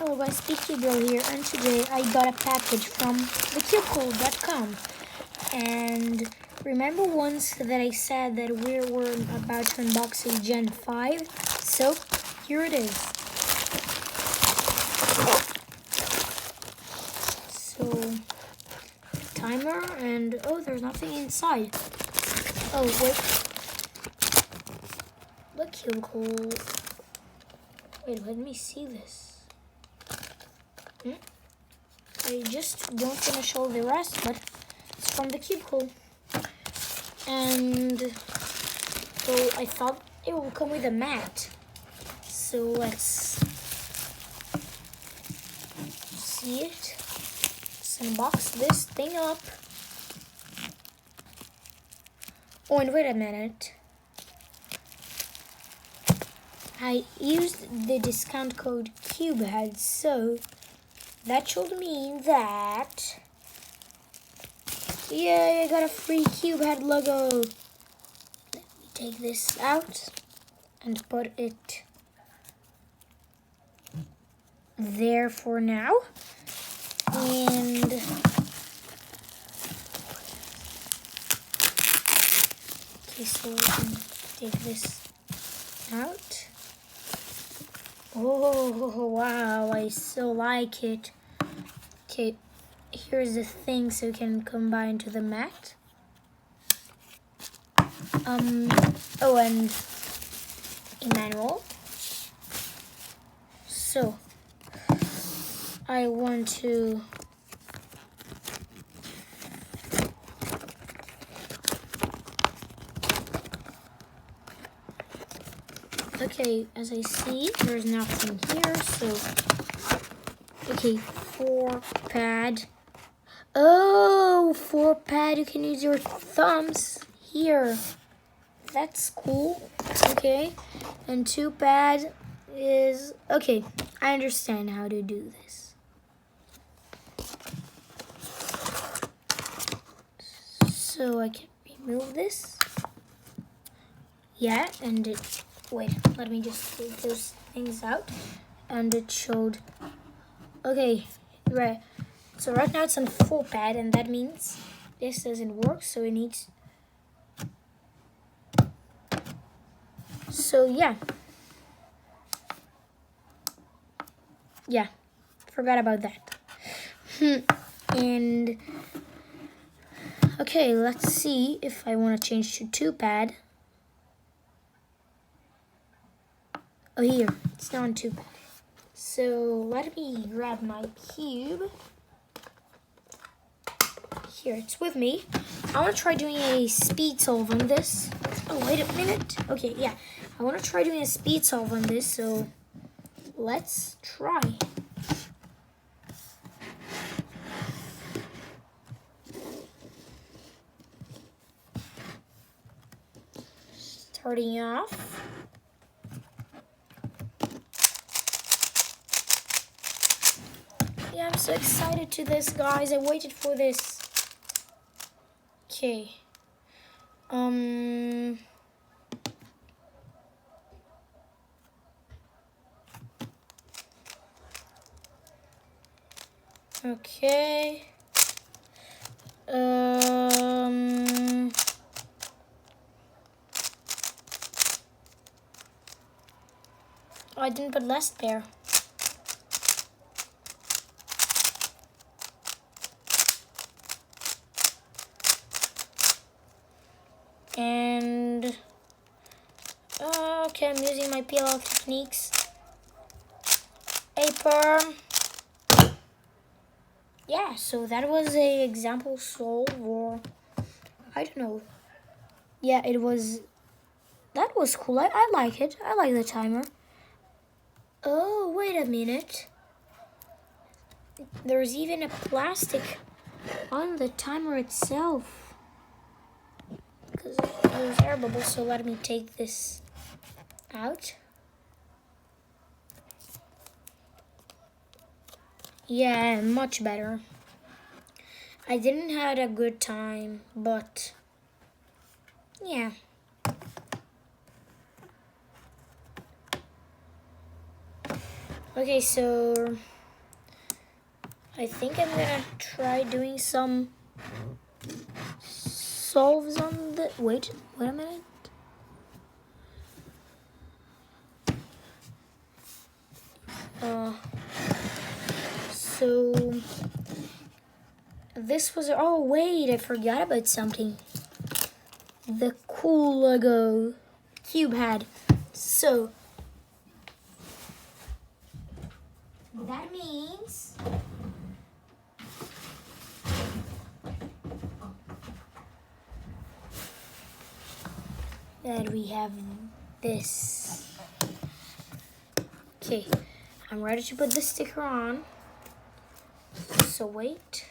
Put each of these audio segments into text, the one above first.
Hello guys, Speaky Girl here, and today I got a package from thecubicle.com. And remember once that I said that we were about to unbox a Gen 5? So here it is. So timer, and oh, there's nothing inside. Oh wait, the cubicle. Wait, let me see this. I just don't want to show the rest, but it's from the cubicle. And so I thought it will come with a mat. So let's see it. Let's unbox this thing up. Oh, and wait a minute. I used the discount code CubeHead, so that should mean that, yay, I got a free CubeHead logo. Let me take this out and put it there for now. And okay, so we can take this out. Oh wow, I so like it. Okay, here's the thing so you can combine to the mat. Oh, and a manual. So I want to okay, as I see, there's nothing here, so okay, 4-pad. Oh, 4-pad, you can use your thumbs here. That's cool. Okay, and 2-pad is, okay, I understand how to do this. So I can remove this. Yeah, and it, wait, let me just take those things out. And it showed, okay, right. So right now it's on 4-pad, and that means this doesn't work, so it needs, so yeah, forgot about that. And okay, let's see if I want to change to 2-pad. Oh, here, it's not on 2-pad. So let me grab my cube. Here, it's with me. I want to try doing a speed solve on this. Oh, wait a minute. Okay, yeah. I want to try doing a speed solve on this, so let's try. Starting off. Yeah, I'm so excited to this, guys. I waited for this. Okay. Okay. Oh, I didn't put less there. And okay, I'm using my PLL techniques. Paper. Yeah, so that was a example solve, or I don't know. Yeah, it was, that was cool. I like it. I like the timer. Oh, wait a minute. There's even a plastic on the timer itself, because it was air bubbles, so let me take this out. Yeah, much better. I didn't have a good time, but yeah. Okay, so I think I'm gonna try doing some solves on the. Wait a minute. So this was. Oh wait, I forgot about something. The cool Lego cube head. So that means that we have this. Okay, I'm ready to put the sticker on. So wait.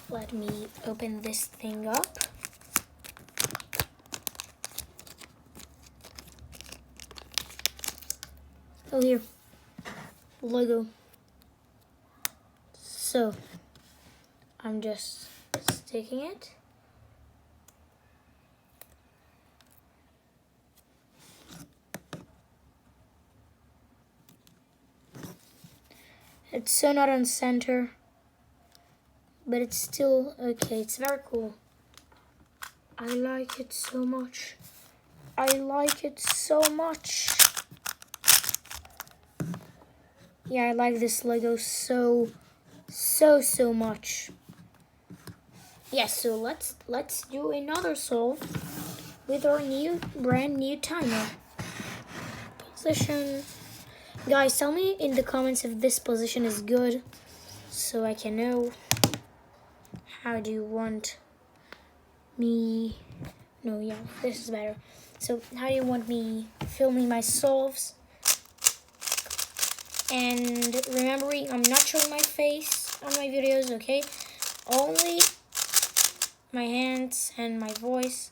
Let me open this thing up. Oh, here. Lego. So, I'm just sticking it. It's so not on center, but it's still okay. It's very cool. I like it so much. I like it so much. Yeah, I like this Lego so much. Yeah, so let's do another solve with our brand new timer. Position. Guys, tell me in the comments if this position is good so I can know. How do you want me? No, yeah, this is better. So how do you want me filming my solves? And remembering, I'm not showing my face on my videos, okay? Only my hands and my voice.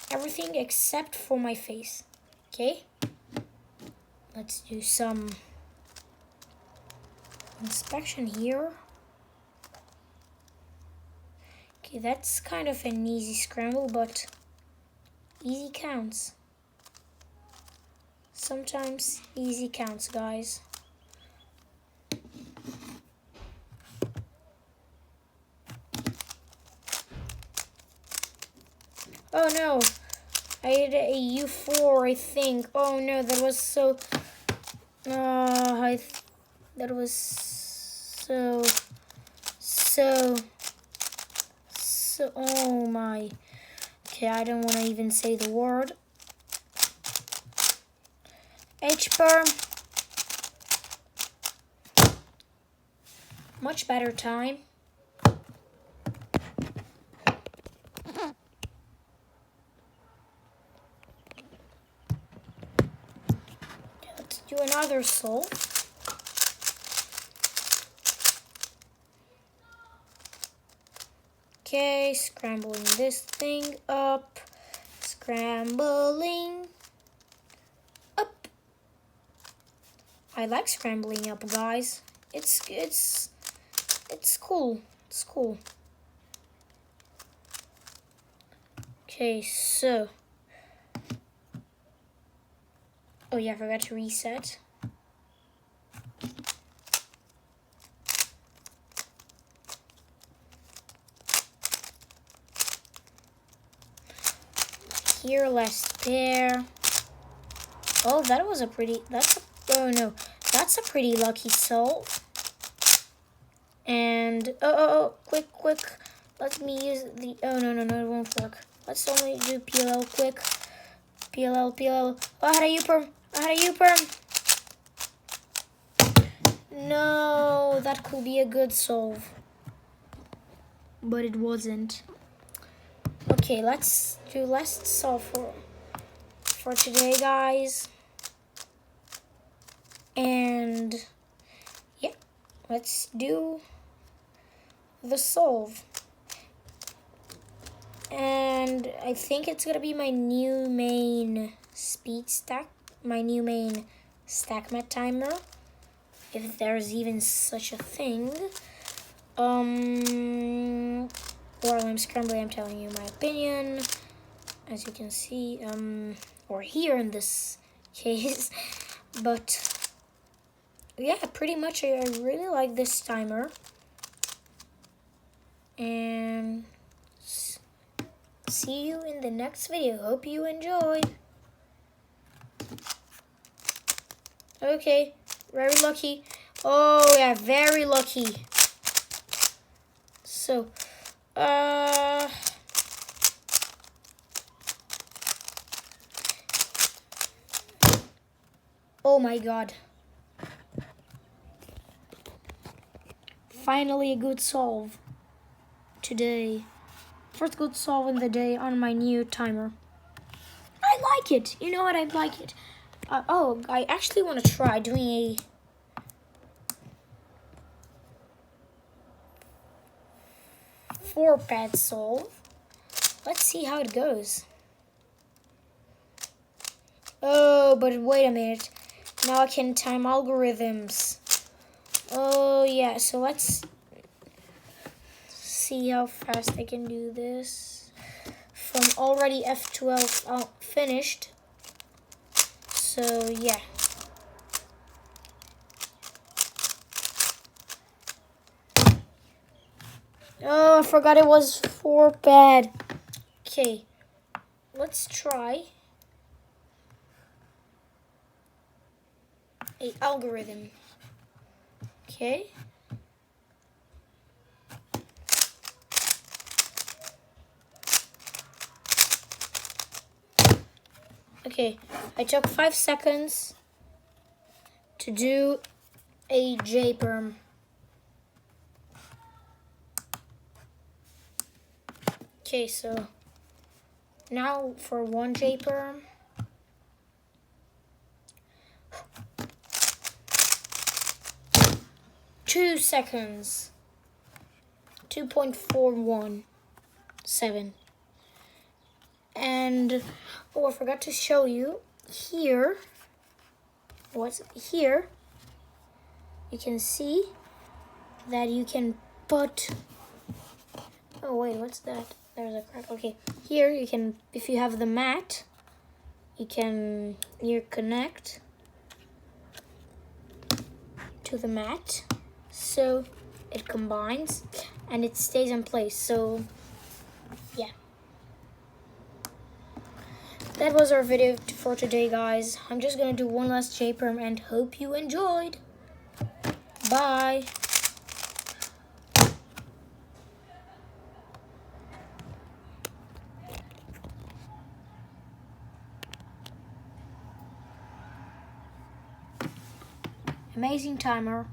Everything except for my face, okay? Let's do some inspection here. Okay, that's kind of an easy scramble, but easy counts. Sometimes easy counts, guys. Oh no, I hit a U4, I think. Oh no, that was so. That was so. Oh my. Okay, I don't want to even say the word. H-perm. Much better time. Let's do another solve. Okay, scrambling this thing up. Scrambling up. I like scrambling up, guys. It's cool. It's cool. Okay, so. Oh yeah, I forgot to reset. Here, last pair. Oh, that was a pretty. Oh no, that's a pretty lucky solve. And quick! Let me use the. Oh no, it won't work. Let's only do PLL quick. PLL. Oh, I had a U-perm. No, that could be a good solve, but it wasn't. Okay, let's do last solve for today, guys. And yeah, let's do the solve. And I think it's gonna be my new main speed stack, my new main stack mat timer, if there's even such a thing. While I'm scrambling, I'm telling you my opinion, as you can see, or here in this case, but yeah, pretty much I really like this timer. And see you in the next video. Hope you enjoyed. Okay, very lucky. Oh yeah, very lucky. So, oh my god. Finally a good solve today. First good solve in the day on my new timer. I like it. You know what? I like it. Oh, I actually want to try doing a four-pad solve. Let's see how it goes. Oh, but wait a minute. Now I can time algorithms. Oh, yeah. So let's see how fast I can do this. From already F12 finished. So, yeah. Oh, I forgot it was four-pad. Okay. Let's try a algorithm. Okay. Okay, I took 5 seconds to do a J-perm. Okay, so now for one J-perm. Two seconds. 2.417. And, oh, I forgot to show you here. What's here? You can see that you can put, oh wait, what's that? There's a crack. Okay, here you can, if you have the mat, you can connect to the mat, so it combines and it stays in place. So yeah, that was our video for today, guys. I'm just gonna do one last J-perm and hope you enjoyed. Bye. Amazing timer.